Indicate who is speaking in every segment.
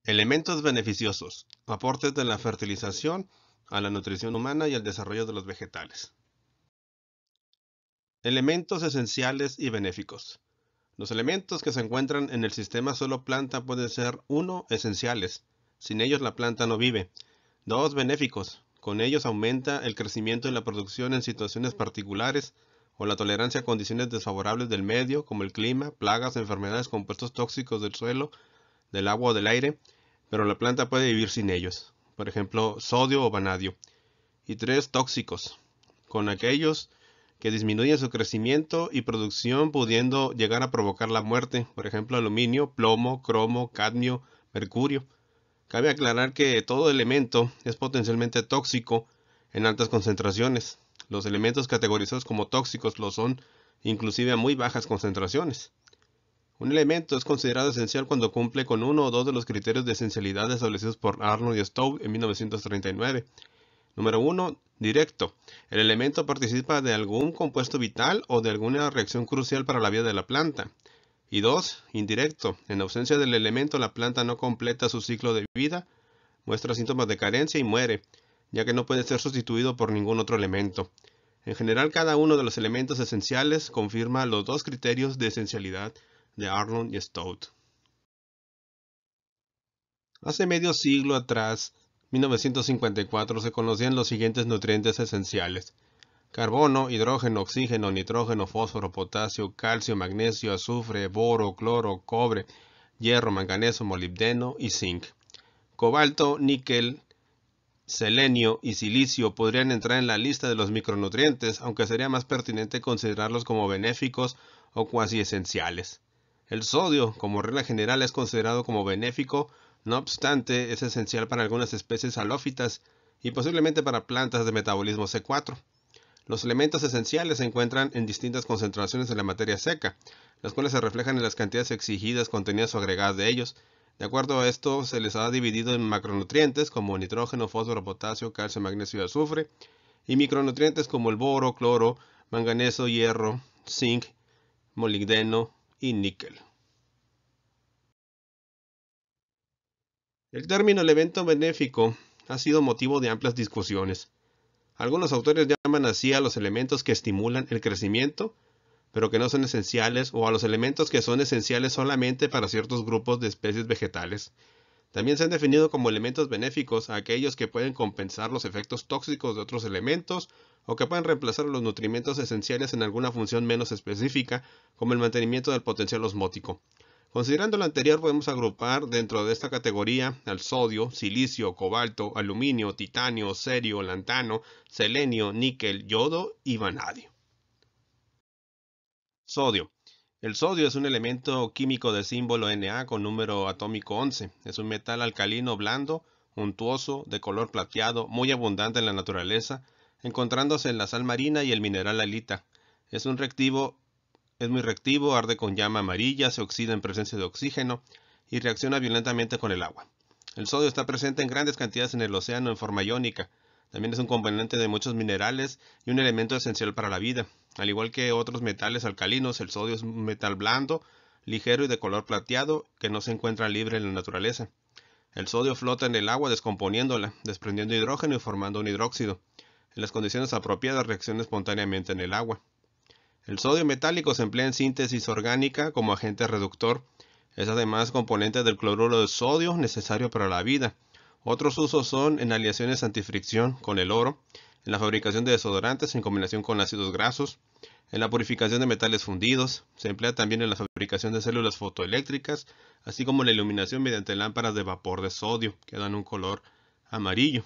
Speaker 1: Elementos beneficiosos. Aportes de la fertilización a la nutrición humana y al desarrollo de los vegetales. Elementos esenciales y benéficos. Los elementos que se encuentran en el sistema solo planta pueden ser 1. Esenciales. Sin ellos la planta no vive. 2. Benéficos. Con ellos aumenta el crecimiento y la producción en situaciones particulares o la tolerancia a condiciones desfavorables del medio, como el clima, plagas, enfermedades, compuestos tóxicos del suelo, del agua o del aire, pero la planta puede vivir sin ellos. Por ejemplo, sodio o vanadio. Y 3. Tóxicos. Con aquellos que disminuyen su crecimiento y producción, pudiendo llegar a provocar la muerte, por ejemplo aluminio, plomo, cromo, cadmio, mercurio. Cabe aclarar que todo elemento es potencialmente tóxico en altas concentraciones. Los elementos categorizados como tóxicos lo son inclusive a muy bajas concentraciones. Un elemento es considerado esencial cuando cumple con uno o dos de los criterios de esencialidad establecidos por Arnold y Stowe en 1939. Número 1. Directo. El elemento participa de algún compuesto vital o de alguna reacción crucial para la vida de la planta. Y 2. Indirecto. En ausencia del elemento, la planta no completa su ciclo de vida, muestra síntomas de carencia y muere, ya que no puede ser sustituido por ningún otro elemento. En general, cada uno de los elementos esenciales confirma los dos criterios de esencialidad de Arnold y Stowe. Hace medio siglo atrás, 1954, se conocían los siguientes nutrientes esenciales: carbono, hidrógeno, oxígeno, nitrógeno, fósforo, potasio, calcio, magnesio, azufre, boro, cloro, cobre, hierro, manganeso, molibdeno y zinc. Cobalto, níquel, selenio y silicio podrían entrar en la lista de los micronutrientes, aunque sería más pertinente considerarlos como benéficos o cuasi esenciales. El sodio, como regla general, es considerado como benéfico, no obstante, es esencial para algunas especies halófitas y posiblemente para plantas de metabolismo C4. Los elementos esenciales se encuentran en distintas concentraciones en la materia seca, las cuales se reflejan en las cantidades exigidas, contenidas o agregadas de ellos. De acuerdo a esto, se les ha dividido en macronutrientes como nitrógeno, fósforo, potasio, calcio, magnesio y azufre, y micronutrientes como el boro, cloro, manganeso, hierro, zinc, molibdeno y níquel. El término elemento benéfico ha sido motivo de amplias discusiones. Algunos autores llaman así a los elementos que estimulan el crecimiento, pero que no son esenciales, o a los elementos que son esenciales solamente para ciertos grupos de especies vegetales. También se han definido como elementos benéficos a aquellos que pueden compensar los efectos tóxicos de otros elementos o que pueden reemplazar los nutrimentos esenciales en alguna función menos específica, como el mantenimiento del potencial osmótico. Considerando lo anterior, podemos agrupar dentro de esta categoría al sodio, silicio, cobalto, aluminio, titanio, cerio, lantano, selenio, níquel, yodo y vanadio. Sodio. El sodio es un elemento químico de símbolo Na con número atómico 11. Es un metal alcalino blando, untuoso, de color plateado, muy abundante en la naturaleza, encontrándose en la sal marina y el mineral halita. Es muy reactivo, arde con llama amarilla, se oxida en presencia de oxígeno y reacciona violentamente con el agua. El sodio está presente en grandes cantidades en el océano en forma iónica. También es un componente de muchos minerales y un elemento esencial para la vida. Al igual que otros metales alcalinos, el sodio es un metal blando, ligero y de color plateado que no se encuentra libre en la naturaleza. El sodio flota en el agua descomponiéndola, desprendiendo hidrógeno y formando un hidróxido. En las condiciones apropiadas reacciona espontáneamente en el agua. El sodio metálico se emplea en síntesis orgánica como agente reductor. Es además componente del cloruro de sodio necesario para la vida. Otros usos son en aleaciones antifricción con el oro, en la fabricación de desodorantes en combinación con ácidos grasos, en la purificación de metales fundidos, se emplea también en la fabricación de células fotoeléctricas, así como en la iluminación mediante lámparas de vapor de sodio, que dan un color amarillo.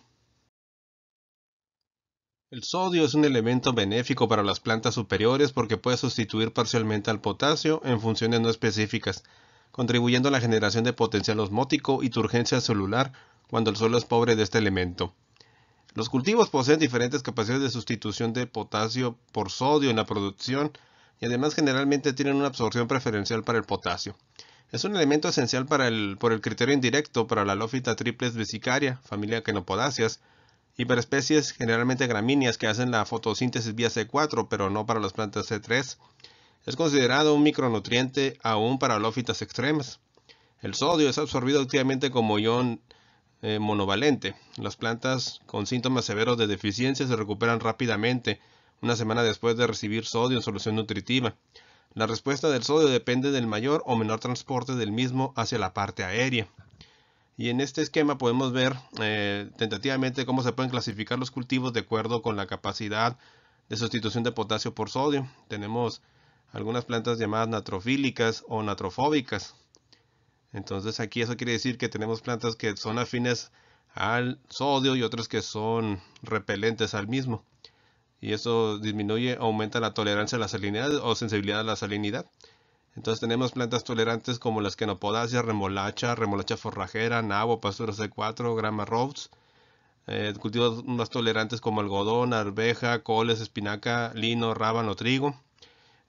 Speaker 1: El sodio es un elemento benéfico para las plantas superiores porque puede sustituir parcialmente al potasio en funciones no específicas, contribuyendo a la generación de potencial osmótico y turgencia celular cuando el suelo es pobre de este elemento. Los cultivos poseen diferentes capacidades de sustitución de potasio por sodio en la producción y además generalmente tienen una absorción preferencial para el potasio. Es un elemento esencial por el criterio indirecto para la halófita triplex vesicaria, familia Ctenopodaceae, y para especies generalmente gramíneas que hacen la fotosíntesis vía C4, pero no para las plantas C3. Es considerado un micronutriente aún para halófitas extremas. El sodio es absorbido activamente como ion monovalente. Las plantas con síntomas severos de deficiencia se recuperan rápidamente, una semana después de recibir sodio en solución nutritiva. La respuesta del sodio depende del mayor o menor transporte del mismo hacia la parte aérea. Y en este esquema podemos ver tentativamente cómo se pueden clasificar los cultivos de acuerdo con la capacidad de sustitución de potasio por sodio. Tenemos algunas plantas llamadas natrofílicas o natrofóbicas. Entonces aquí eso quiere decir que tenemos plantas que son afines al sodio y otras que son repelentes al mismo. Y eso disminuye o aumenta la tolerancia a la salinidad o sensibilidad a la salinidad. Entonces tenemos plantas tolerantes como las quenopodáceas, remolacha forrajera, nabo, pastura C4, grama Rhodes. Cultivos más tolerantes como algodón, arveja, coles, espinaca, lino, rábano, trigo.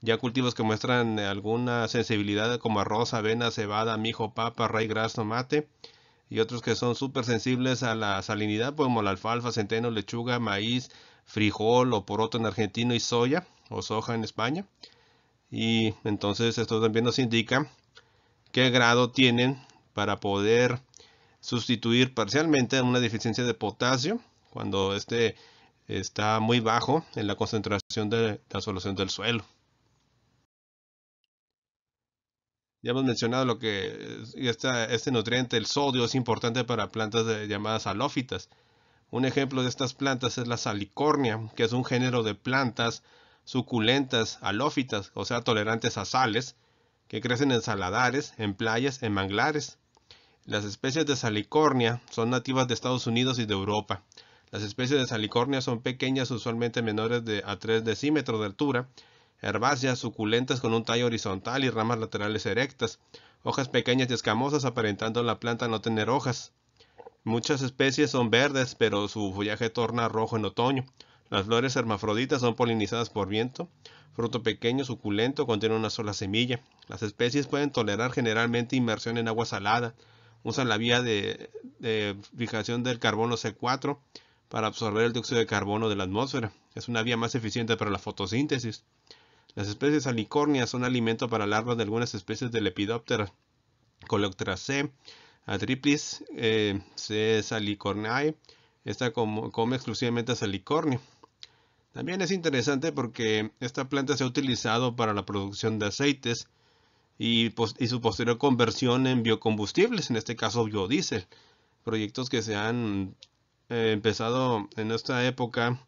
Speaker 1: Ya cultivos que muestran alguna sensibilidad como arroz, avena, cebada, mijo, papa, raíz, gras, tomate. Y otros que son súper sensibles a la salinidad como la alfalfa, centeno, lechuga, maíz, frijol o poroto en argentino y soya o soja en España. Y entonces esto también nos indica qué grado tienen para poder sustituir parcialmente una deficiencia de potasio cuando este está muy bajo en la concentración de la solución del suelo. Ya hemos mencionado lo que este nutriente, el sodio, es importante para plantas llamadas halófitas. Un ejemplo de estas plantas es la salicornia, que es un género de plantas suculentas halófitas, o sea, tolerantes a sales, que crecen en saladares, en playas, en manglares. Las especies de salicornia son nativas de Estados Unidos y de Europa. Las especies de salicornia son pequeñas, usualmente menores a 3 decímetros de altura, herbáceas, suculentas con un tallo horizontal y ramas laterales erectas, hojas pequeñas y escamosas aparentando la planta no tener hojas. Muchas especies son verdes, pero su follaje torna rojo en otoño. Las flores hermafroditas son polinizadas por viento. Fruto pequeño, suculento, contiene una sola semilla. Las especies pueden tolerar generalmente inmersión en agua salada. Usan la vía de fijación del carbono C4 para absorber el dióxido de carbono de la atmósfera. Es una vía más eficiente para la fotosíntesis. Las especies salicornias son alimento para larvas de algunas especies de Lepidoptera, Coleoptera C, Atriplis C. salicorniae. Esta come exclusivamente salicornio. También es interesante porque esta planta se ha utilizado para la producción de aceites y su posterior conversión en biocombustibles, en este caso biodiesel. Proyectos que se han empezado en esta época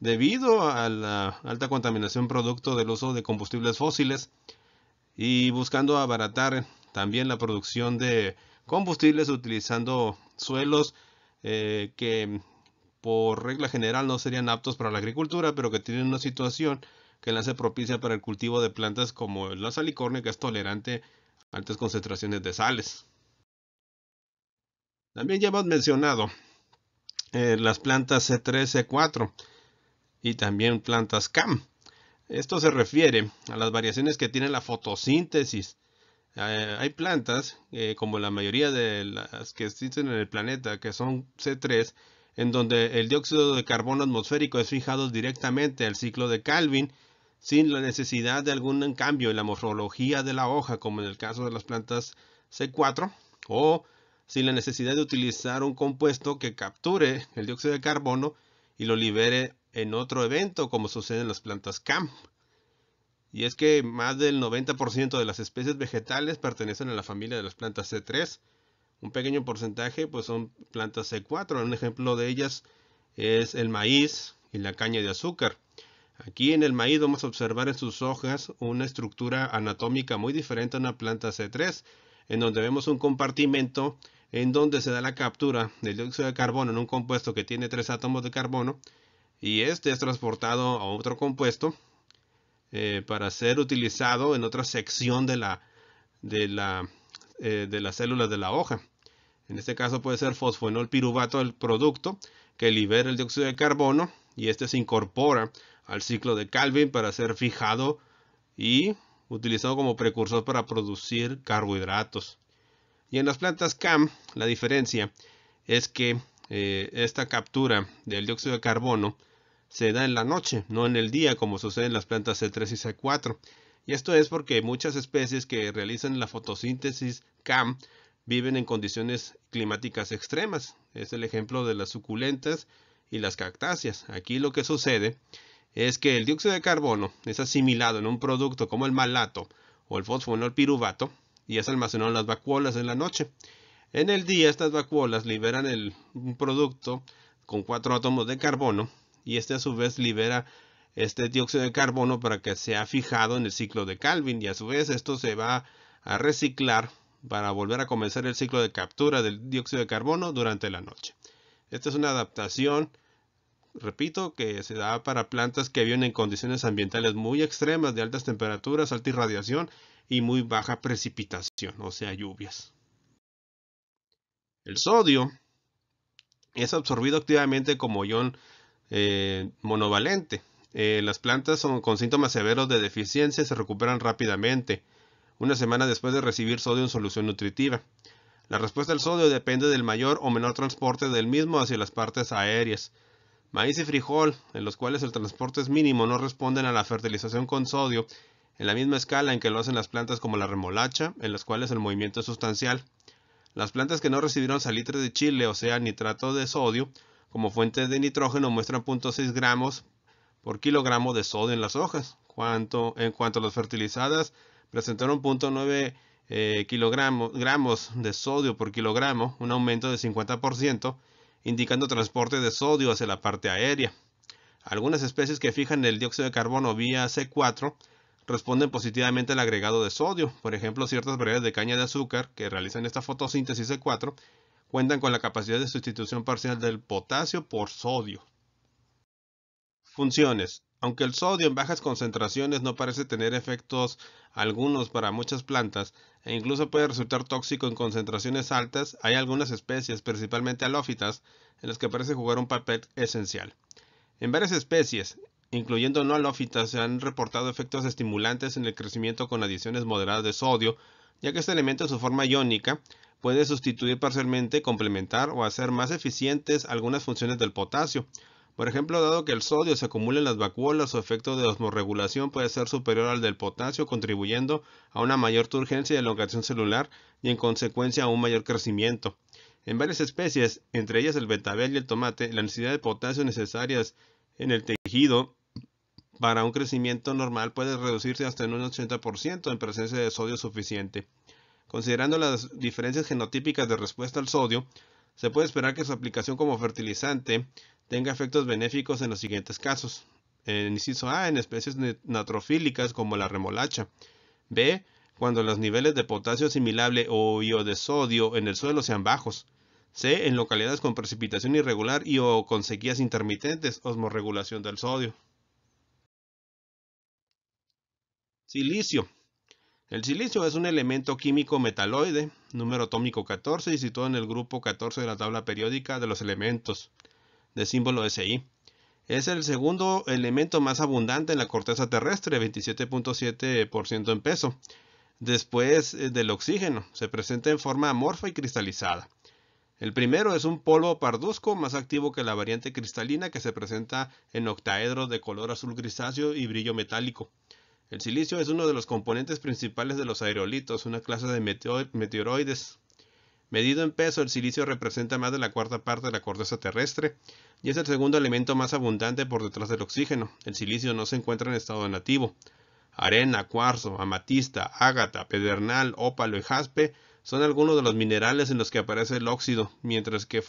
Speaker 1: debido a la alta contaminación producto del uso de combustibles fósiles y buscando abaratar también la producción de combustibles utilizando suelos que por regla general no serían aptos para la agricultura, pero que tienen una situación que la hace propicia para el cultivo de plantas como la salicornia, que es tolerante a altas concentraciones de sales. También ya hemos mencionado las plantas C3, C4 y también plantas CAM. Esto se refiere a las variaciones que tiene la fotosíntesis. Hay plantas, como la mayoría de las que existen en el planeta, que son C3, en donde el dióxido de carbono atmosférico es fijado directamente al ciclo de Calvin, sin la necesidad de algún cambio en la morfología de la hoja, como en el caso de las plantas C4, o sin la necesidad de utilizar un compuesto que capture el dióxido de carbono y lo libere en otro evento, como sucede en las plantas CAM. Y es que más del 90% de las especies vegetales pertenecen a la familia de las plantas C3. Un pequeño porcentaje pues son plantas C4. Un ejemplo de ellas es el maíz y la caña de azúcar. Aquí en el maíz vamos a observar en sus hojas una estructura anatómica muy diferente a una planta C3, en donde vemos un compartimento en donde se da la captura del dióxido de carbono en un compuesto que tiene 3 átomos de carbono y este es transportado a otro compuesto para ser utilizado en otra sección de las células de la hoja. En este caso puede ser fosfoenol piruvato el producto que libera el dióxido de carbono y este se incorpora al ciclo de Calvin para ser fijado y utilizado como precursor para producir carbohidratos. Y en las plantas CAM la diferencia es que esta captura del dióxido de carbono se da en la noche, no en el día como sucede en las plantas C3 y C4. Y esto es porque muchas especies que realizan la fotosíntesis CAM viven en condiciones climáticas extremas. Es el ejemplo de las suculentas y las cactáceas. Aquí lo que sucede es que el dióxido de carbono es asimilado en un producto como el malato o el fosfonol piruvato y es almacenado en las vacuolas en la noche. En el día estas vacuolas liberan un producto con 4 átomos de carbono y este a su vez libera este dióxido de carbono para que sea fijado en el ciclo de Calvin y a su vez esto se va a reciclar para volver a comenzar el ciclo de captura del dióxido de carbono durante la noche. Esta es una adaptación, repito, que se da para plantas que viven en condiciones ambientales muy extremas de altas temperaturas, alta irradiación y muy baja precipitación, o sea, lluvias. El sodio es absorbido activamente como ion monovalente. Las plantas con síntomas severos de deficiencia se recuperan rápidamente, una semana después de recibir sodio en solución nutritiva. La respuesta al sodio depende del mayor o menor transporte del mismo hacia las partes aéreas. Maíz y frijol, en los cuales el transporte es mínimo, no responden a la fertilización con sodio en la misma escala en que lo hacen las plantas como la remolacha, en las cuales el movimiento es sustancial. Las plantas que no recibieron salitre de chile, o sea, nitrato de sodio, como fuente de nitrógeno, muestran 0.6 gramos por kilogramo de sodio en las hojas. En cuanto a las fertilizadas, presentaron 0.9 gramos de sodio por kilogramo, un aumento de 50%, indicando transporte de sodio hacia la parte aérea. Algunas especies que fijan el dióxido de carbono vía C4 responden positivamente al agregado de sodio. Por ejemplo, ciertas variedades de caña de azúcar que realizan esta fotosíntesis C4 cuentan con la capacidad de sustitución parcial del potasio por sodio. Funciones. Aunque el sodio en bajas concentraciones no parece tener efectos algunos para muchas plantas e incluso puede resultar tóxico en concentraciones altas, hay algunas especies, principalmente halófitas, en las que parece jugar un papel esencial. En varias especies, incluyendo no halófitas, se han reportado efectos estimulantes en el crecimiento con adiciones moderadas de sodio, ya que este elemento en su forma iónica puede sustituir parcialmente, complementar o hacer más eficientes algunas funciones del potasio. Por ejemplo, dado que el sodio se acumula en las vacuolas, su efecto de osmorregulación puede ser superior al del potasio, contribuyendo a una mayor turgencia de elongación celular y en consecuencia a un mayor crecimiento. En varias especies, entre ellas el betabel y el tomate, la necesidad de potasio necesarias en el tejido para un crecimiento normal puede reducirse hasta en un 80% en presencia de sodio suficiente. Considerando las diferencias genotípicas de respuesta al sodio, se puede esperar que su aplicación como fertilizante tenga efectos benéficos en los siguientes casos. En inciso A, en especies natrofílicas como la remolacha. B, cuando los niveles de potasio asimilable o de sodio en el suelo sean bajos. C, en localidades con precipitación irregular y o con sequías intermitentes, osmorregulación del sodio. Silicio. El silicio es un elemento químico metaloide, número atómico 14 y situado en el grupo 14 de la tabla periódica de los elementos, de símbolo SI. Es el segundo elemento más abundante en la corteza terrestre, 27.7% en peso. Después del oxígeno, se presenta en forma amorfa y cristalizada. El primero es un polvo parduzco más activo que la variante cristalina que se presenta en octaedros de color azul grisáceo y brillo metálico. El silicio es uno de los componentes principales de los aerolitos, una clase de meteoroides. Medido en peso, el silicio representa más de la cuarta parte de la corteza terrestre y es el segundo elemento más abundante por detrás del oxígeno. El silicio no se encuentra en estado nativo. Arena, cuarzo, amatista, ágata, pedernal, ópalo y jaspe son algunos de los minerales en los que aparece el óxido, mientras que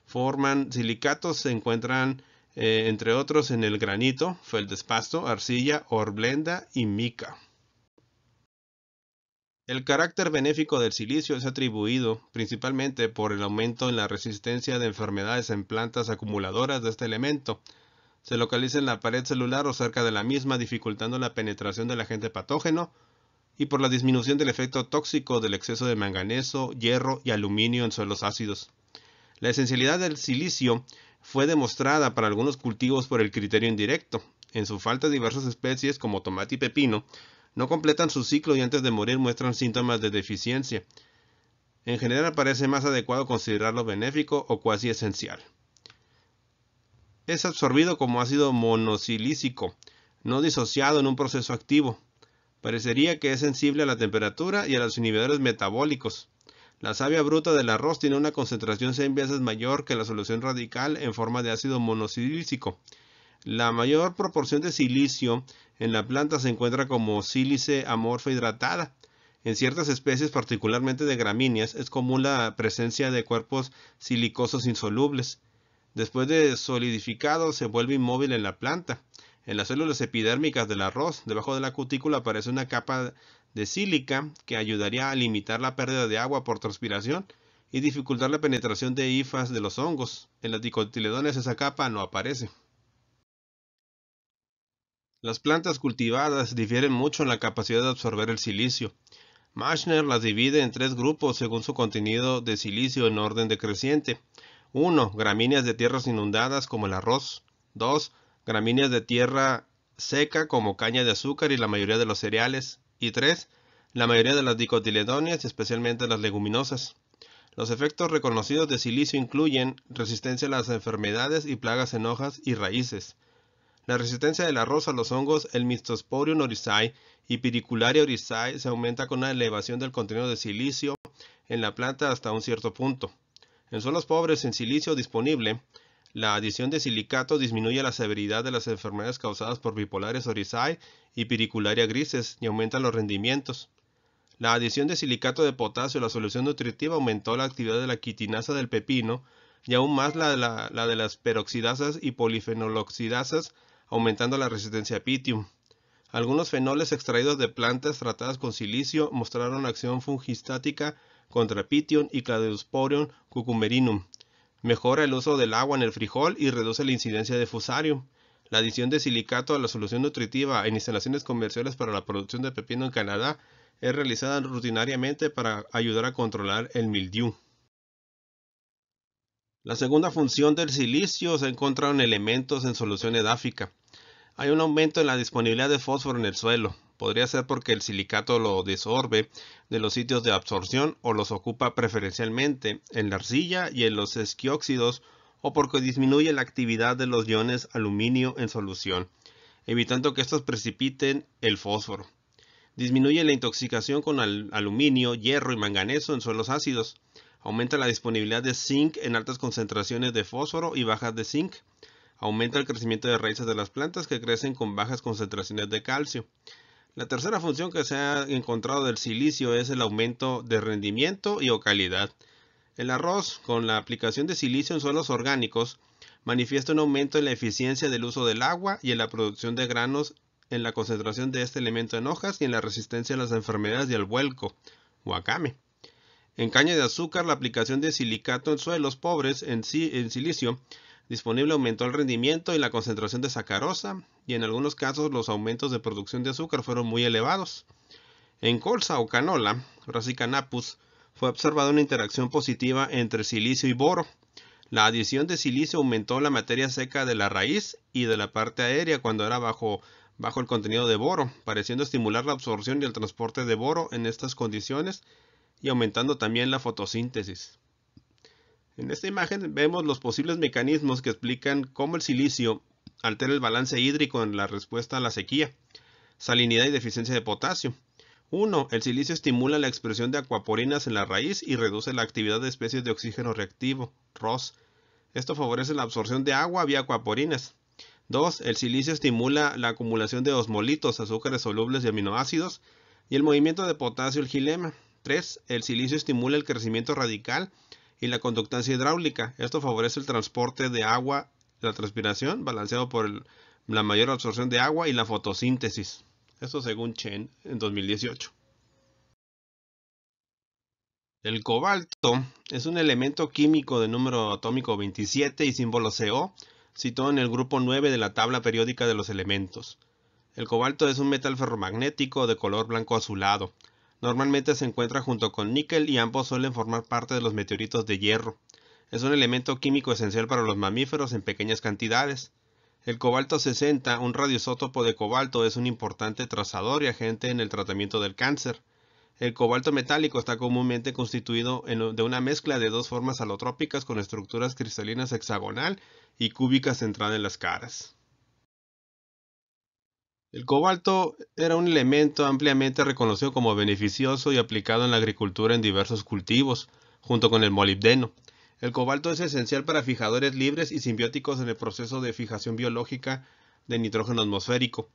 Speaker 1: forman silicatos se encuentran entre otros en el granito, feldespato, arcilla, hornblenda y mica. El carácter benéfico del silicio es atribuido principalmente por el aumento en la resistencia de enfermedades en plantas acumuladoras de este elemento. Se localiza en la pared celular o cerca de la misma, dificultando la penetración del agente patógeno, y por la disminución del efecto tóxico del exceso de manganeso, hierro y aluminio en suelos ácidos. La esencialidad del silicio fue demostrada para algunos cultivos por el criterio indirecto. En su falta, diversas especies, como tomate y pepino, no completan su ciclo y antes de morir muestran síntomas de deficiencia. En general parece más adecuado considerarlo benéfico o cuasi esencial. Es absorbido como ácido monosilícico, no disociado en un proceso activo. Parecería que es sensible a la temperatura y a los inhibidores metabólicos. La savia bruta del arroz tiene una concentración 100 veces mayor que la solución radical en forma de ácido monosilícico. La mayor proporción de silicio en la planta se encuentra como sílice amorfa hidratada. En ciertas especies, particularmente de gramíneas, es común la presencia de cuerpos silicosos insolubles. Después de solidificado, se vuelve inmóvil en la planta. En las células epidérmicas del arroz, debajo de la cutícula aparece una capa de sílica que ayudaría a limitar la pérdida de agua por transpiración y dificultar la penetración de hifas de los hongos. En las dicotiledóneas esa capa no aparece. Las plantas cultivadas difieren mucho en la capacidad de absorber el silicio. Machner las divide en 3 grupos según su contenido de silicio en orden decreciente. 1. Gramíneas de tierras inundadas como el arroz. 2. Gramíneas de tierra seca como caña de azúcar y la mayoría de los cereales. Y 3. La mayoría de las dicotiledóneas, especialmente las leguminosas. Los efectos reconocidos de silicio incluyen resistencia a las enfermedades y plagas en hojas y raíces. La resistencia del arroz a los hongos, el Mystosporium oryzae y Pidicularia oryzae, se aumenta con una elevación del contenido de silicio en la planta hasta un cierto punto. En suelos pobres en silicio disponible, la adición de silicato disminuye la severidad de las enfermedades causadas por Bipolaris oryzae y Pidicularia grises y aumenta los rendimientos. La adición de silicato de potasio a la solución nutritiva aumentó la actividad de la quitinasa del pepino y aún más la de las peroxidasas y polifenoloxidasas, aumentando la resistencia a Pythium. Algunos fenoles extraídos de plantas tratadas con silicio mostraron acción fungistática contra Pythium y Cladosporium cucumerinum. Mejora el uso del agua en el frijol y reduce la incidencia de Fusarium. La adición de silicato a la solución nutritiva en instalaciones comerciales para la producción de pepino en Canadá es realizada rutinariamente para ayudar a controlar el mildiu. La segunda función del silicio se encuentra en elementos en solución edáfica. Hay un aumento en la disponibilidad de fósforo en el suelo. Podría ser porque el silicato lo desorbe de los sitios de absorción o los ocupa preferencialmente en la arcilla y en los esquióxidos, o porque disminuye la actividad de los iones aluminio en solución, evitando que estos precipiten el fósforo. Disminuye la intoxicación con aluminio, hierro y manganeso en suelos ácidos. Aumenta la disponibilidad de zinc en altas concentraciones de fósforo y bajas de zinc. Aumenta el crecimiento de raíces de las plantas que crecen con bajas concentraciones de calcio. La tercera función que se ha encontrado del silicio es el aumento de rendimiento y o calidad. El arroz, con la aplicación de silicio en suelos orgánicos, manifiesta un aumento en la eficiencia del uso del agua y en la producción de granos, en la concentración de este elemento en hojas y en la resistencia a las enfermedades y al vuelco, wakame. En caña de azúcar, la aplicación de silicato en suelos pobres en silicio disponible aumentó el rendimiento y la concentración de sacarosa, y en algunos casos los aumentos de producción de azúcar fueron muy elevados. En colza o canola, Brassica napus, fue observada una interacción positiva entre silicio y boro. La adición de silicio aumentó la materia seca de la raíz y de la parte aérea cuando era bajo el contenido de boro, pareciendo estimular la absorción y el transporte de boro en estas condiciones y aumentando también la fotosíntesis. En esta imagen vemos los posibles mecanismos que explican cómo el silicio altera el balance hídrico en la respuesta a la sequía, salinidad y deficiencia de potasio. 1. El silicio estimula la expresión de acuaporinas en la raíz y reduce la actividad de especies de oxígeno reactivo, ROS. Esto favorece la absorción de agua vía acuaporinas. 2. El silicio estimula la acumulación de osmolitos, azúcares solubles y aminoácidos, y el movimiento de potasio, el xilema. 3. El silicio estimula el crecimiento radical y la conductancia hidráulica. Esto favorece el transporte de agua, la transpiración, balanceado por la mayor absorción de agua y la fotosíntesis. Esto según Chen en 2018. El cobalto es un elemento químico de número atómico 27 y símbolo CO, situado en el grupo 9 de la tabla periódica de los elementos. El cobalto es un metal ferromagnético de color blanco azulado. Normalmente se encuentra junto con níquel y ambos suelen formar parte de los meteoritos de hierro. Es un elemento químico esencial para los mamíferos en pequeñas cantidades. El cobalto 60, un radioisótopo de cobalto, es un importante trazador y agente en el tratamiento del cáncer. El cobalto metálico está comúnmente constituido de una mezcla de dos formas alotrópicas con estructuras cristalinas hexagonal y cúbicas centrada en las caras. El cobalto era un elemento ampliamente reconocido como beneficioso y aplicado en la agricultura en diversos cultivos, junto con el molibdeno. El cobalto es esencial para fijadores libres y simbióticos en el proceso de fijación biológica de nitrógeno atmosférico.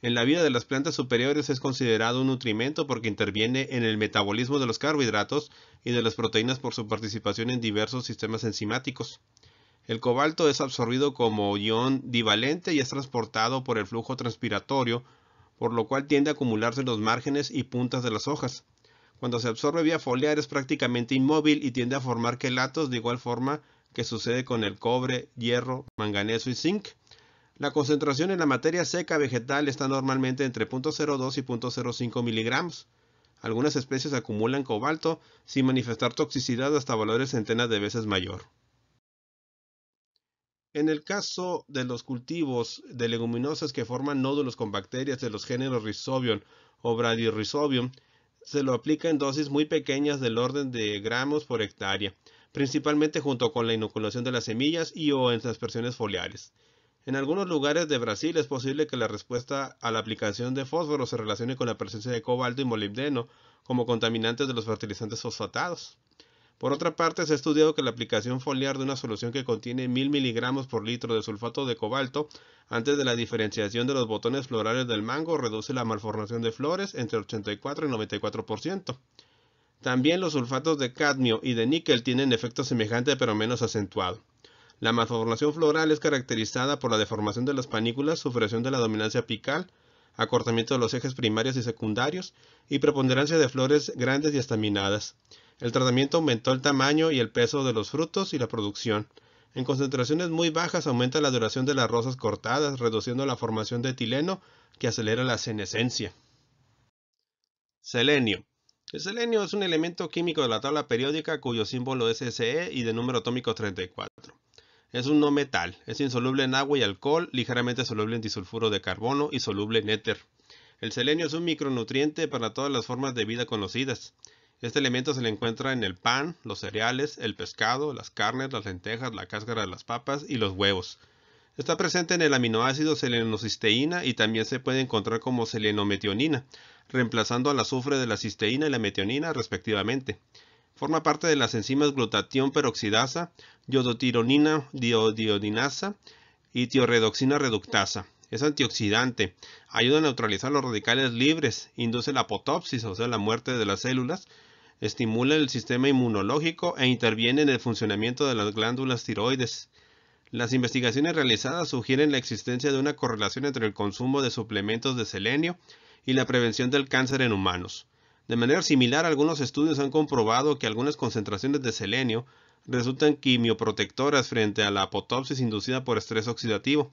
Speaker 1: En la vida de las plantas superiores es considerado un nutrimento porque interviene en el metabolismo de los carbohidratos y de las proteínas por su participación en diversos sistemas enzimáticos. El cobalto es absorbido como ion divalente y es transportado por el flujo transpiratorio, por lo cual tiende a acumularse en los márgenes y puntas de las hojas. Cuando se absorbe vía foliar es prácticamente inmóvil y tiende a formar quelatos de igual forma que sucede con el cobre, hierro, manganeso y zinc. La concentración en la materia seca vegetal está normalmente entre 0.02 y 0.05 miligramos. Algunas especies acumulan cobalto sin manifestar toxicidad hasta valores centenas de veces mayor. En el caso de los cultivos de leguminosas que forman nódulos con bacterias de los géneros Rhizobium o Bradyrhizobium, se lo aplica en dosis muy pequeñas del orden de gramos por hectárea, principalmente junto con la inoculación de las semillas y o en aspersiones foliares. En algunos lugares de Brasil es posible que la respuesta a la aplicación de fósforo se relacione con la presencia de cobalto y molibdeno como contaminantes de los fertilizantes fosfatados. Por otra parte, se ha estudiado que la aplicación foliar de una solución que contiene 1000 miligramos por litro de sulfato de cobalto antes de la diferenciación de los botones florales del mango reduce la malformación de flores entre 84 y 94%. También los sulfatos de cadmio y de níquel tienen efecto semejante pero menos acentuado. La malformación floral es caracterizada por la deformación de las panículas, supresión de la dominancia apical, acortamiento de los ejes primarios y secundarios y preponderancia de flores grandes y estaminadas. El tratamiento aumentó el tamaño y el peso de los frutos y la producción. En concentraciones muy bajas aumenta la duración de las rosas cortadas, reduciendo la formación de etileno que acelera la senescencia. Selenio. El selenio es un elemento químico de la tabla periódica cuyo símbolo es Se y de número atómico 34. Es un no metal, es insoluble en agua y alcohol, ligeramente soluble en disulfuro de carbono y soluble en éter. El selenio es un micronutriente para todas las formas de vida conocidas. Este elemento se le encuentra en el pan, los cereales, el pescado, las carnes, las lentejas, la cáscara de las papas y los huevos. Está presente en el aminoácido selenocisteína y también se puede encontrar como selenometionina, reemplazando al azufre de la cisteína y la metionina respectivamente. Forma parte de las enzimas glutatión peroxidasa, iodotironina diodiodinasa y tiorredoxina reductasa. Es antioxidante, ayuda a neutralizar los radicales libres, induce la apoptosis, o sea, la muerte de las células, estimula el sistema inmunológico e interviene en el funcionamiento de las glándulas tiroides. Las investigaciones realizadas sugieren la existencia de una correlación entre el consumo de suplementos de selenio y la prevención del cáncer en humanos. De manera similar, algunos estudios han comprobado que algunas concentraciones de selenio resultan quimioprotectoras frente a la apoptosis inducida por estrés oxidativo.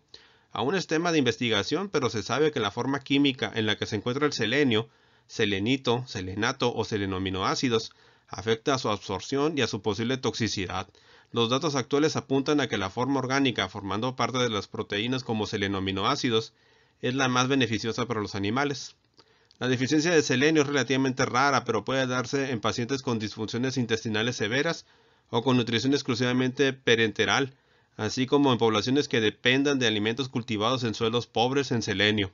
Speaker 1: Aún es tema de investigación, pero se sabe que la forma química en la que se encuentra el selenio, selenito, selenato o selenominoácidos, afecta a su absorción y a su posible toxicidad. Los datos actuales apuntan a que la forma orgánica, formando parte de las proteínas como selenominoácidos, es la más beneficiosa para los animales. La deficiencia de selenio es relativamente rara, pero puede darse en pacientes con disfunciones intestinales severas o con nutrición exclusivamente parenteral, así como en poblaciones que dependan de alimentos cultivados en suelos pobres en selenio.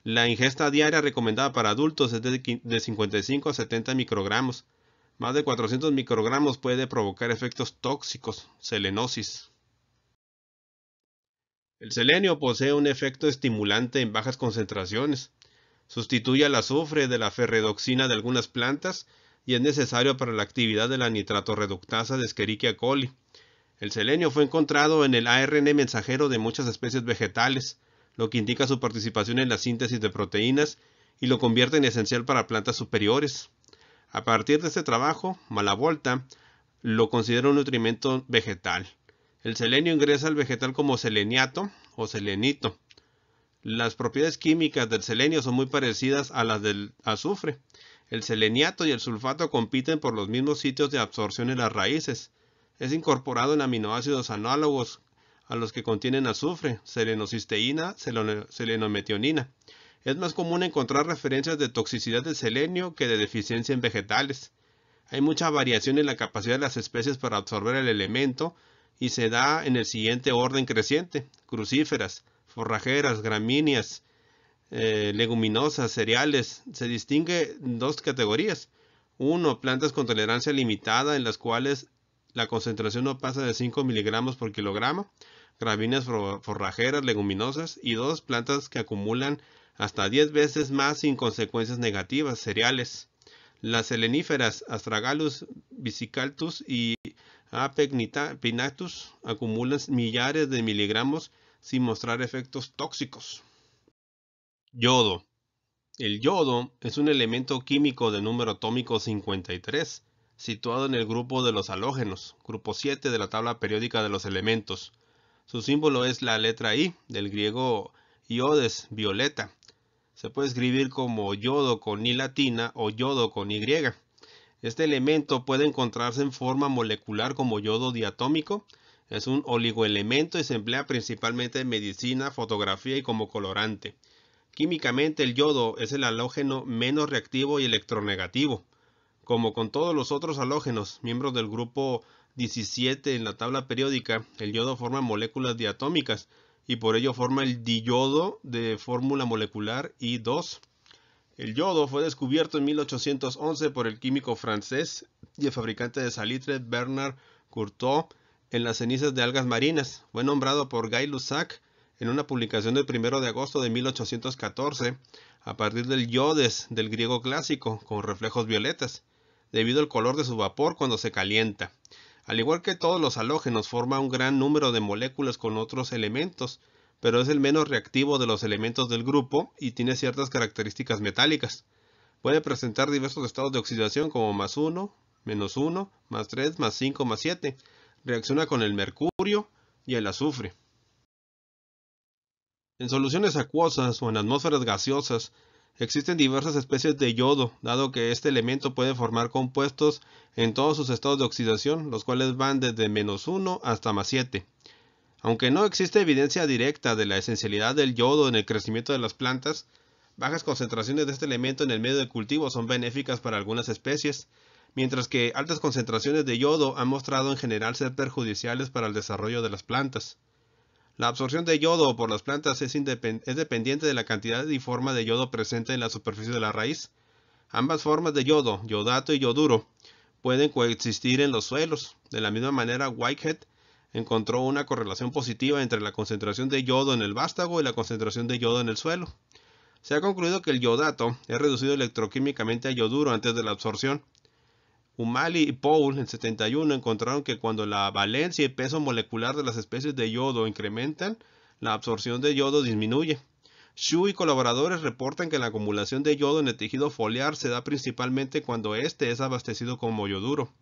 Speaker 1: La ingesta diaria recomendada para adultos es de 55 a 70 microgramos. Más de 400 microgramos puede provocar efectos tóxicos, selenosis. El selenio posee un efecto estimulante en bajas concentraciones. Sustituye al azufre de la ferredoxina de algunas plantas y es necesario para la actividad de la nitratorreductasa de Escherichia coli. El selenio fue encontrado en el ARN mensajero de muchas especies vegetales, lo que indica su participación en la síntesis de proteínas y lo convierte en esencial para plantas superiores. A partir de este trabajo, Malavolta lo considera un nutrimento vegetal. El selenio ingresa al vegetal como seleniato o selenito. Las propiedades químicas del selenio son muy parecidas a las del azufre. El seleniato y el sulfato compiten por los mismos sitios de absorción en las raíces. Es incorporado en aminoácidos análogos a los que contienen azufre, selenocisteína, selenometionina. Es más común encontrar referencias de toxicidad de selenio que de deficiencia en vegetales. Hay mucha variación en la capacidad de las especies para absorber el elemento y se da en el siguiente orden creciente: crucíferas, forrajeras, gramíneas, leguminosas, cereales. Se distingue en dos categorías. Uno, plantas con tolerancia limitada en las cuales la concentración no pasa de 5 miligramos por kilogramo, gramíneas forrajeras, leguminosas. Y dos, plantas que acumulan hasta 10 veces más sin consecuencias negativas, cereales. Las seleníferas, Astragalus bisicaltus y A. pignatus, acumulan millares de miligramos sin mostrar efectos tóxicos. Yodo. El yodo es un elemento químico de número atómico 53, situado en el grupo de los halógenos, grupo 7 de la tabla periódica de los elementos. Su símbolo es la letra I, del griego iodes, violeta. Se puede escribir como yodo con I latina o yodo con Y. Este elemento puede encontrarse en forma molecular como yodo diatómico. Es un oligoelemento y se emplea principalmente en medicina, fotografía y como colorante. Químicamente, el yodo es el halógeno menos reactivo y electronegativo. Como con todos los otros halógenos, miembros del grupo 17 en la tabla periódica, el yodo forma moléculas diatómicas y por ello forma el diyodo de fórmula molecular I2. El yodo fue descubierto en 1811 por el químico francés y el fabricante de salitre Bernard Courtot en las cenizas de algas marinas. Fue nombrado por Gay Lussac en una publicación del 1 de agosto de 1814 a partir del iodes del griego clásico con reflejos violetas, debido al color de su vapor cuando se calienta. Al igual que todos los halógenos, forma un gran número de moléculas con otros elementos, pero es el menos reactivo de los elementos del grupo y tiene ciertas características metálicas. Puede presentar diversos estados de oxidación como +1, -1, +3, +5, +7. Reacciona con el mercurio y el azufre. En soluciones acuosas o en atmósferas gaseosas existen diversas especies de yodo, dado que este elemento puede formar compuestos en todos sus estados de oxidación, los cuales van desde -1 hasta +7. Aunque no existe evidencia directa de la esencialidad del yodo en el crecimiento de las plantas, bajas concentraciones de este elemento en el medio de cultivo son benéficas para algunas especies, mientras que altas concentraciones de yodo han mostrado en general ser perjudiciales para el desarrollo de las plantas. La absorción de yodo por las plantas es dependiente de la cantidad y forma de yodo presente en la superficie de la raíz. Ambas formas de yodo, yodato y yoduro, pueden coexistir en los suelos. De la misma manera, Whitehead encontró una correlación positiva entre la concentración de yodo en el vástago y la concentración de yodo en el suelo. Se ha concluido que el yodato es reducido electroquímicamente a yoduro antes de la absorción. Umali y Paul en 71 encontraron que cuando la valencia y peso molecular de las especies de yodo incrementan, la absorción de yodo disminuye. Xu y colaboradores reportan que la acumulación de yodo en el tejido foliar se da principalmente cuando éste es abastecido como yoduro.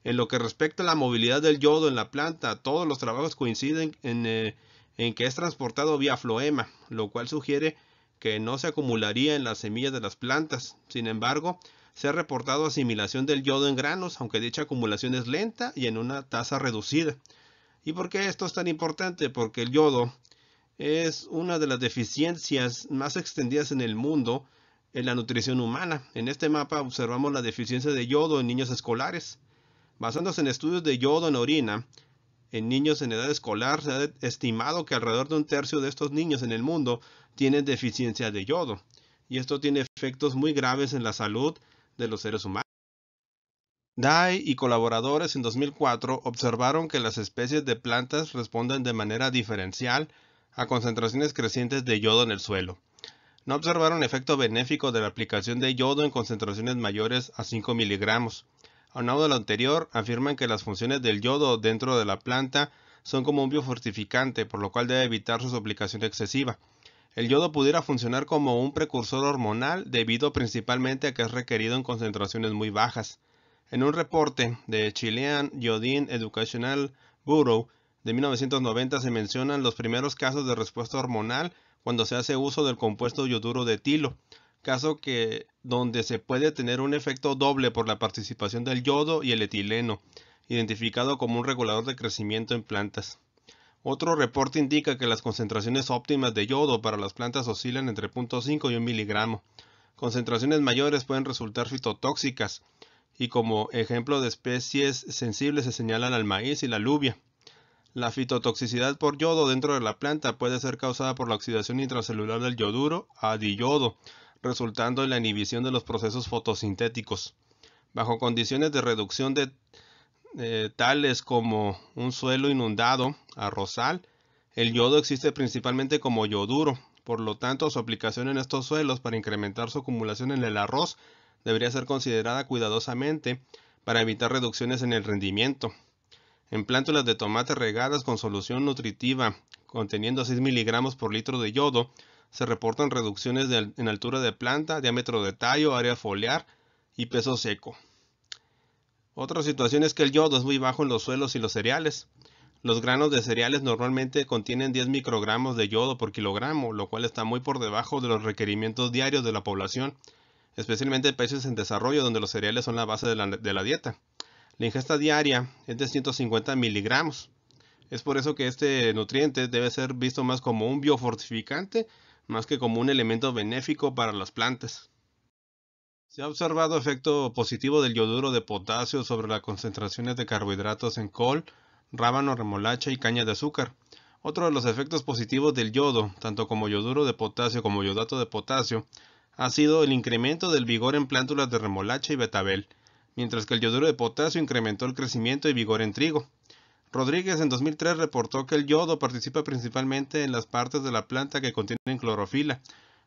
Speaker 1: En lo que respecta a la movilidad del yodo en la planta, todos los trabajos coinciden en que es transportado vía floema, lo cual sugiere que no se acumularía en las semillas de las plantas. Sin embargo, se ha reportado asimilación del yodo en granos, aunque dicha acumulación es lenta y en una tasa reducida. ¿Y por qué esto es tan importante? Porque el yodo es una de las deficiencias más extendidas en el mundo en la nutrición humana. En este mapa observamos la deficiencia de yodo en niños escolares. Basándose en estudios de yodo en orina, en niños en edad escolar, se ha estimado que alrededor de un tercio de estos niños en el mundo tienen deficiencia de yodo. Y esto tiene efectos muy graves en la salud de los seres humanos. Dye y colaboradores en 2004 observaron que las especies de plantas responden de manera diferencial a concentraciones crecientes de yodo en el suelo. No observaron efecto benéfico de la aplicación de yodo en concentraciones mayores a 5 miligramos. Aunado a lo anterior, afirman que las funciones del yodo dentro de la planta son como un biofortificante, por lo cual debe evitar su aplicación excesiva. El yodo pudiera funcionar como un precursor hormonal debido principalmente a que es requerido en concentraciones muy bajas. En un reporte de Chilean Iodine Educational Bureau de 1990 se mencionan los primeros casos de respuesta hormonal cuando se hace uso del compuesto yoduro de etilo, caso donde se puede tener un efecto doble por la participación del yodo y el etileno, identificado como un regulador de crecimiento en plantas. Otro reporte indica que las concentraciones óptimas de yodo para las plantas oscilan entre 0.5 y 1 miligramo. Concentraciones mayores pueden resultar fitotóxicas, y como ejemplo de especies sensibles se señalan al maíz y la alubia. La fitotoxicidad por yodo dentro de la planta puede ser causada por la oxidación intracelular del yoduro a diyodo, resultando en la inhibición de los procesos fotosintéticos. Bajo condiciones de reducción tales como un suelo inundado, arrozal, el yodo existe principalmente como yoduro. Por lo tanto, su aplicación en estos suelos para incrementar su acumulación en el arroz debería ser considerada cuidadosamente para evitar reducciones en el rendimiento. En plántulas de tomate regadas con solución nutritiva conteniendo 6 miligramos por litro de yodo, se reportan reducciones en altura de planta, diámetro de tallo, área foliar y peso seco. Otra situación es que el yodo es muy bajo en los suelos y los cereales. Los granos de cereales normalmente contienen 10 microgramos de yodo por kilogramo, lo cual está muy por debajo de los requerimientos diarios de la población, especialmente en países en desarrollo donde los cereales son la base de la dieta. La ingesta diaria es de 150 miligramos. Es por eso que este nutriente debe ser visto más como un biofortificante, más que como un elemento benéfico para las plantas. Se ha observado efecto positivo del yoduro de potasio sobre las concentraciones de carbohidratos en col, rábano, remolacha y caña de azúcar. Otro de los efectos positivos del yodo, tanto como yoduro de potasio como yodato de potasio, ha sido el incremento del vigor en plántulas de remolacha y betabel, mientras que el yoduro de potasio incrementó el crecimiento y vigor en trigo. Rodríguez en 2003 reportó que el yodo participa principalmente en las partes de la planta que contienen clorofila,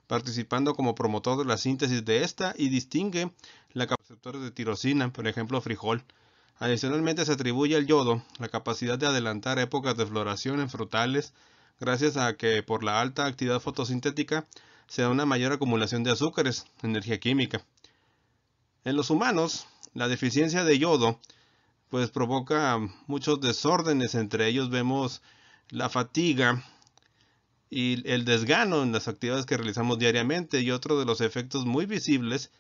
Speaker 1: participando como promotor de la síntesis de esta y distingue la capacidad de receptores de tirosina, por ejemplo frijol. Adicionalmente se atribuye al yodo la capacidad de adelantar épocas de floración en frutales, gracias a que por la alta actividad fotosintética se da una mayor acumulación de azúcares, energía química. En los humanos, la deficiencia de yodo pues provoca muchos desórdenes, entre ellos vemos la fatiga y el desgano en las actividades que realizamos diariamente, y otro de los efectos muy visibles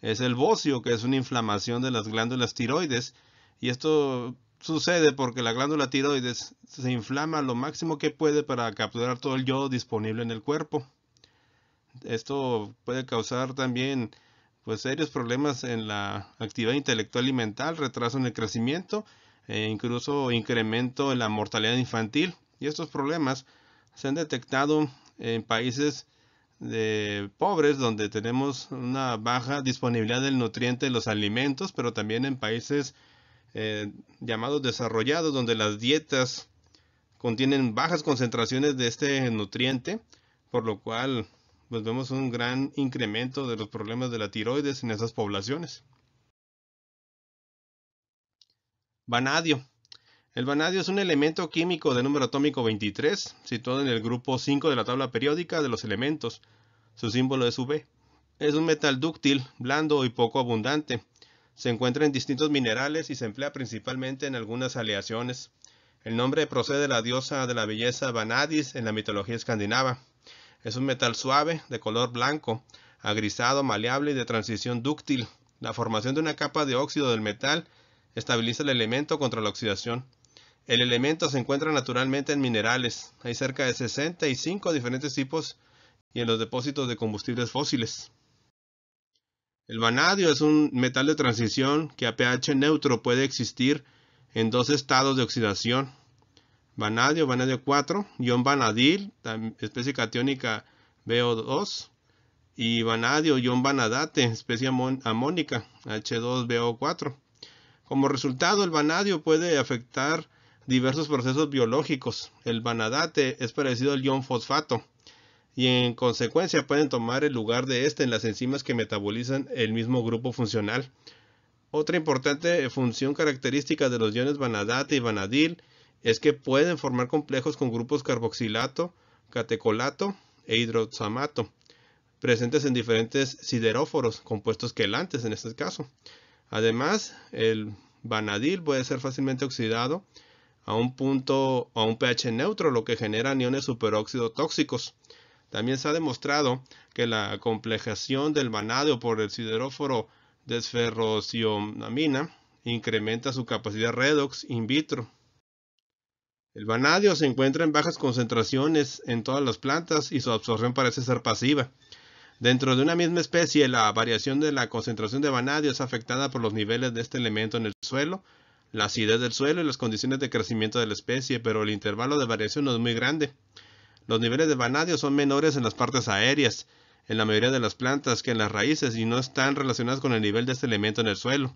Speaker 1: es el bocio, que es una inflamación de las glándulas tiroides, y esto sucede porque la glándula tiroides se inflama lo máximo que puede para capturar todo el yodo disponible en el cuerpo. Esto puede causar también pues serios problemas en la actividad intelectual y mental, retraso en el crecimiento e incluso incremento en la mortalidad infantil. Y estos problemas se han detectado en países pobres donde tenemos una baja disponibilidad del nutriente de los alimentos, pero también en países llamados desarrollados donde las dietas contienen bajas concentraciones de este nutriente, por lo cual pues vemos un gran incremento de los problemas de la tiroides en esas poblaciones. Vanadio. El vanadio es un elemento químico de número atómico 23, situado en el grupo 5 de la tabla periódica de los elementos. Su símbolo es V. Es un metal dúctil, blando y poco abundante. Se encuentra en distintos minerales y se emplea principalmente en algunas aleaciones. El nombre procede de la diosa de la belleza Vanadis en la mitología escandinava. Es un metal suave, de color blanco, agrisado, maleable y de transición dúctil. La formación de una capa de óxido del metal estabiliza el elemento contra la oxidación. El elemento se encuentra naturalmente en minerales. Hay cerca de 65 diferentes tipos y en los depósitos de combustibles fósiles. El vanadio es un metal de transición que a pH neutro puede existir en dos estados de oxidación. Vanadio, vanadio 4, ion vanadil, especie catiónica BO2, y vanadio, ion vanadate, especie amónica, H2BO4. Como resultado, el vanadio puede afectar diversos procesos biológicos. El vanadate es parecido al ion fosfato, y en consecuencia pueden tomar el lugar de este en las enzimas que metabolizan el mismo grupo funcional. Otra importante función característica de los iones vanadate y vanadil es que pueden formar complejos con grupos carboxilato, catecolato e hidroxamato, presentes en diferentes sideróforos, compuestos quelantes en este caso. Además, el vanadil puede ser fácilmente oxidado a un pH neutro, lo que genera aniones superóxido tóxicos. También se ha demostrado que la complejación del vanadio por el sideróforo desferrocioamina incrementa su capacidad redox in vitro. El vanadio se encuentra en bajas concentraciones en todas las plantas y su absorción parece ser pasiva. Dentro de una misma especie, la variación de la concentración de vanadio es afectada por los niveles de este elemento en el suelo, la acidez del suelo y las condiciones de crecimiento de la especie, pero el intervalo de variación no es muy grande. Los niveles de vanadio son menores en las partes aéreas, en la mayoría de las plantas, que en las raíces y no están relacionados con el nivel de este elemento en el suelo.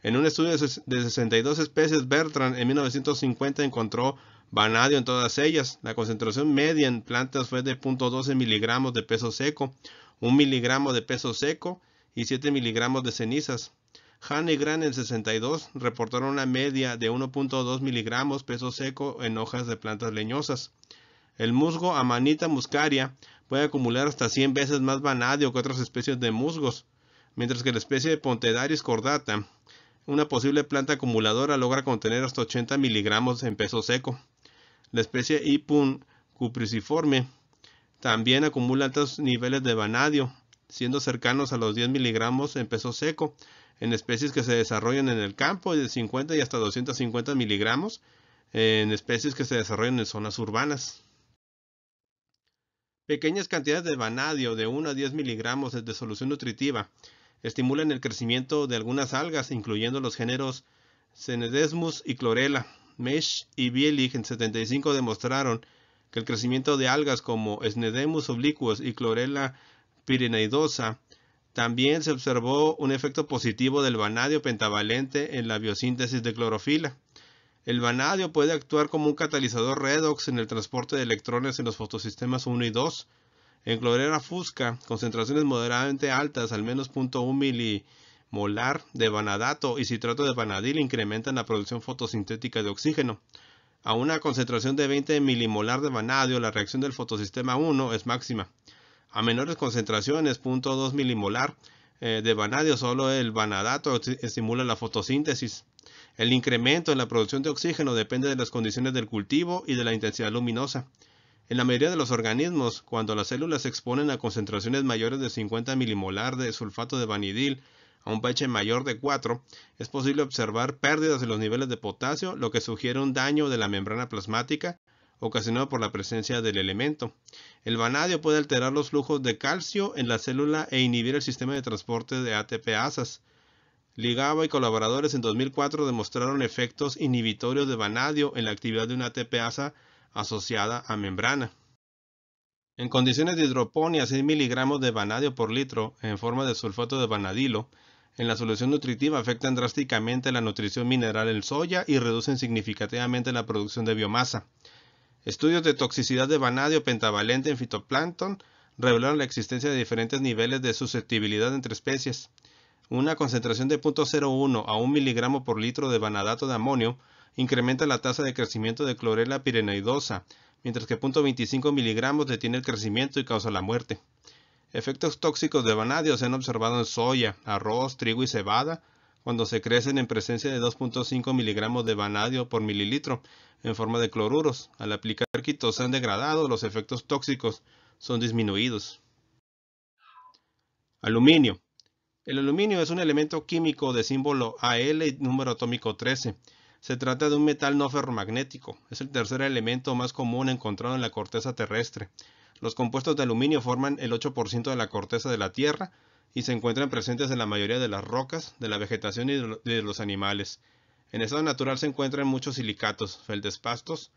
Speaker 1: En un estudio de 62 especies, Bertrand en 1950 encontró vanadio en todas ellas. La concentración media en plantas fue de 0.12 miligramos de peso seco, 1 miligramo de peso seco y 7 miligramos de cenizas. Hahn y Grant en 62 reportaron una media de 1.2 miligramos peso seco en hojas de plantas leñosas. El musgo Amanita muscaria puede acumular hasta 100 veces más vanadio que otras especies de musgos, mientras que la especie de Pontedarius cordata, una posible planta acumuladora, logra contener hasta 80 miligramos en peso seco. La especie Ipum cupriciforme también acumula altos niveles de vanadio, siendo cercanos a los 10 miligramos en peso seco, en especies que se desarrollan en el campo, y de 50 y hasta 250 miligramos en especies que se desarrollan en zonas urbanas. Pequeñas cantidades de vanadio de 1 a 10 miligramos de solución nutritiva estimulan el crecimiento de algunas algas, incluyendo los géneros Cnidesmus y Chlorella. Mesh y Bielich en 75 demostraron que el crecimiento de algas como Cnidemus obliquus y Chlorella pyrenaidosa también se observó un efecto positivo del vanadio pentavalente en la biosíntesis de clorofila. El vanadio puede actuar como un catalizador redox en el transporte de electrones en los fotosistemas 1 y 2. En Chlorella fusca, concentraciones moderadamente altas, al menos 0.1 milimolar de vanadato y citrato de vanadil, incrementan la producción fotosintética de oxígeno. A una concentración de 20 milimolar de vanadio, la reacción del fotosistema 1 es máxima. A menores concentraciones, 0.2 milimolar de vanadio, solo el vanadato estimula la fotosíntesis. El incremento en la producción de oxígeno depende de las condiciones del cultivo y de la intensidad luminosa. En la mayoría de los organismos, cuando las células se exponen a concentraciones mayores de 50 milimolar de sulfato de vanidil a un pH mayor de 4, es posible observar pérdidas en los niveles de potasio, lo que sugiere un daño de la membrana plasmática ocasionado por la presencia del elemento. El vanadio puede alterar los flujos de calcio en la célula e inhibir el sistema de transporte de ATP-asas. Ligaba y colaboradores en 2004 demostraron efectos inhibitorios de vanadio en la actividad de una ATP-asa asociada a membrana. En condiciones de hidroponía, 6 miligramos de vanadio por litro en forma de sulfato de vanadilo en la solución nutritiva afectan drásticamente la nutrición mineral en soya y reducen significativamente la producción de biomasa. Estudios de toxicidad de vanadio pentavalente en fitoplancton revelaron la existencia de diferentes niveles de susceptibilidad entre especies. Una concentración de 0.01 a 1 miligramo por litro de vanadato de amonio incrementa la tasa de crecimiento de Chlorella pyrenaidosa, mientras que 0.25 miligramos detiene el crecimiento y causa la muerte. Efectos tóxicos de vanadio se han observado en soya, arroz, trigo y cebada, cuando se crecen en presencia de 2.5 miligramos de vanadio por mililitro en forma de cloruros. Al aplicar quitosan degradado, los efectos tóxicos son disminuidos. Aluminio. El aluminio es un elemento químico de símbolo Al y número atómico 13. Se trata de un metal no ferromagnético. Es el tercer elemento más común encontrado en la corteza terrestre. Los compuestos de aluminio forman el 8% de la corteza de la Tierra y se encuentran presentes en la mayoría de las rocas, de la vegetación y de los animales. En estado natural se encuentran muchos silicatos, feldespastos,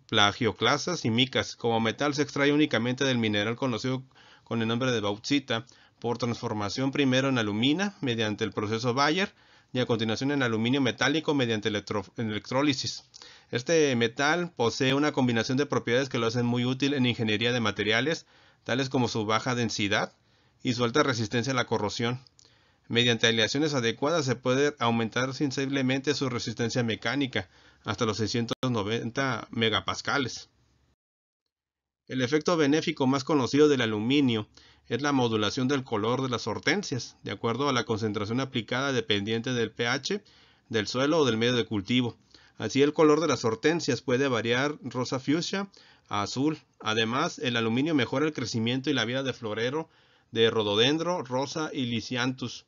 Speaker 1: plagioclasas y micas. Como metal se extrae únicamente del mineral conocido con el nombre de bauxita, por transformación primero en alumina mediante el proceso Bayer y a continuación en aluminio metálico mediante electrólisis. Este metal posee una combinación de propiedades que lo hacen muy útil en ingeniería de materiales, tales como su baja densidad y su alta resistencia a la corrosión. Mediante aleaciones adecuadas se puede aumentar sensiblemente su resistencia mecánica hasta los 690 megapascales. El efecto benéfico más conocido del aluminio es la modulación del color de las hortensias, de acuerdo a la concentración aplicada dependiente del pH, del suelo o del medio de cultivo. Así el color de las hortensias puede variar rosa fucsia a azul. Además, el aluminio mejora el crecimiento y la vida de florero de rododendro, rosa y lisianthus.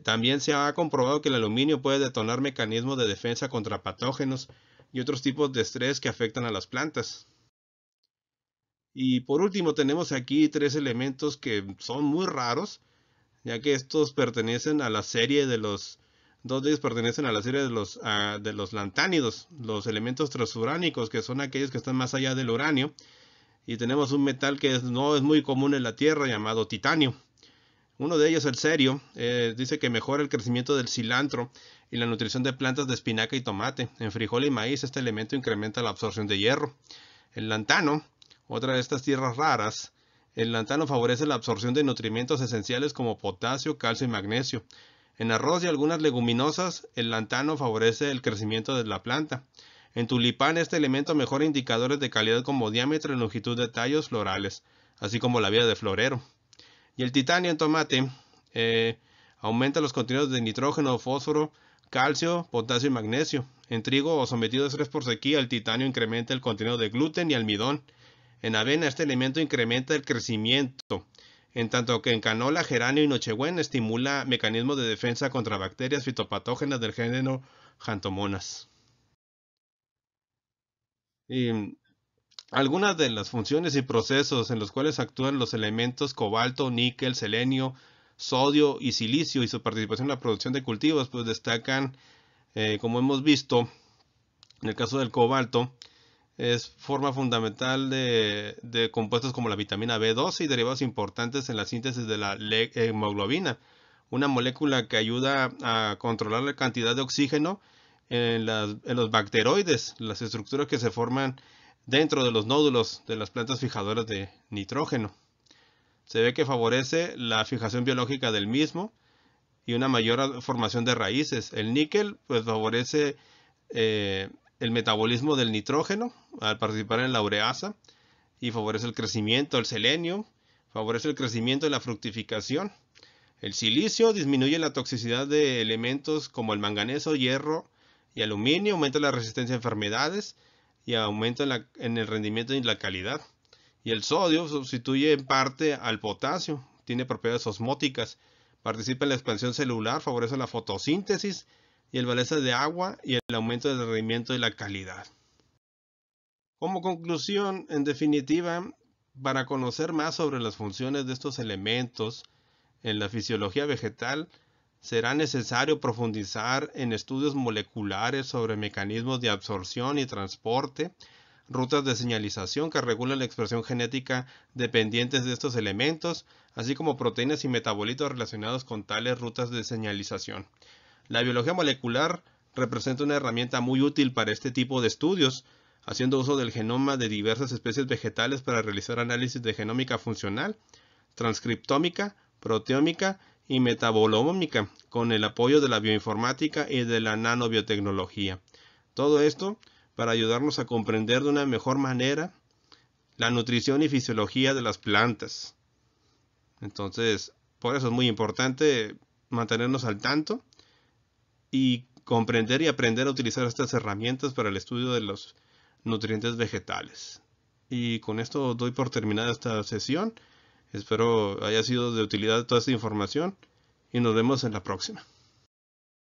Speaker 1: También se ha comprobado que el aluminio puede detonar mecanismos de defensa contra patógenos y otros tipos de estrés que afectan a las plantas. Y por último tenemos aquí tres elementos que son muy raros, ya que estos pertenecen a la serie de los Dos de ellos pertenecen a la serie de los lantánidos, los elementos transuránicos, que son aquellos que están más allá del uranio. Y tenemos un metal que no es muy común en la Tierra, llamado titanio. Uno de ellos, el cerio, dice que mejora el crecimiento del cilantro y la nutrición de plantas de espinaca y tomate. En frijol y maíz este elemento incrementa la absorción de hierro. El lantano, otra de estas tierras raras, el lantano favorece la absorción de nutrimentos esenciales como potasio, calcio y magnesio. En arroz y algunas leguminosas, el lantano favorece el crecimiento de la planta. En tulipán este elemento mejora indicadores de calidad como diámetro y longitud de tallos florales, así como la vida de florero. Y el titanio en tomate aumenta los contenidos de nitrógeno, fósforo, calcio, potasio y magnesio. En trigo o sometido a estrés por sequía, el titanio incrementa el contenido de gluten y almidón. En avena este elemento incrementa el crecimiento, en tanto que en canola, geranio y nochebuena estimula mecanismos de defensa contra bacterias fitopatógenas del género Xanthomonas. Y algunas de las funciones y procesos en los cuales actúan los elementos cobalto, níquel, selenio, sodio y silicio y su participación en la producción de cultivos, pues destacan, como hemos visto, en el caso del cobalto, es forma fundamental de compuestos como la vitamina B12 y derivados importantes en la síntesis de la hemoglobina, una molécula que ayuda a controlar la cantidad de oxígeno en los bacteroides, las estructuras que se forman dentro de los nódulos de las plantas fijadoras de nitrógeno. Se ve que favorece la fijación biológica del mismo y una mayor formación de raíces. El níquel pues favorece el metabolismo del nitrógeno al participar en la ureasa y favorece el crecimiento. El selenio favorece el crecimiento y la fructificación. El silicio disminuye la toxicidad de elementos como el manganeso, hierro y aluminio, aumenta la resistencia a enfermedades y aumenta en el rendimiento y la calidad. Y el sodio sustituye en parte al potasio, tiene propiedades osmóticas, participa en la expansión celular, favorece la fotosíntesis y el balance de agua y el aumento del rendimiento y la calidad. Como conclusión, en definitiva, para conocer más sobre las funciones de estos elementos en la fisiología vegetal, será necesario profundizar en estudios moleculares sobre mecanismos de absorción y transporte, rutas de señalización que regulan la expresión genética dependientes de estos elementos, así como proteínas y metabolitos relacionados con tales rutas de señalización. La biología molecular representa una herramienta muy útil para este tipo de estudios, haciendo uso del genoma de diversas especies vegetales para realizar análisis de genómica funcional, transcriptómica, proteómica y metabolómica, con el apoyo de la bioinformática y de la nanobiotecnología. Todo esto para ayudarnos a comprender de una mejor manera la nutrición y fisiología de las plantas. Entonces, por eso es muy importante mantenernos al tanto y comprender y aprender a utilizar estas herramientas para el estudio de los nutrientes vegetales. Y con esto doy por terminada esta sesión. Espero haya sido de utilidad toda esta información y nos vemos en la próxima.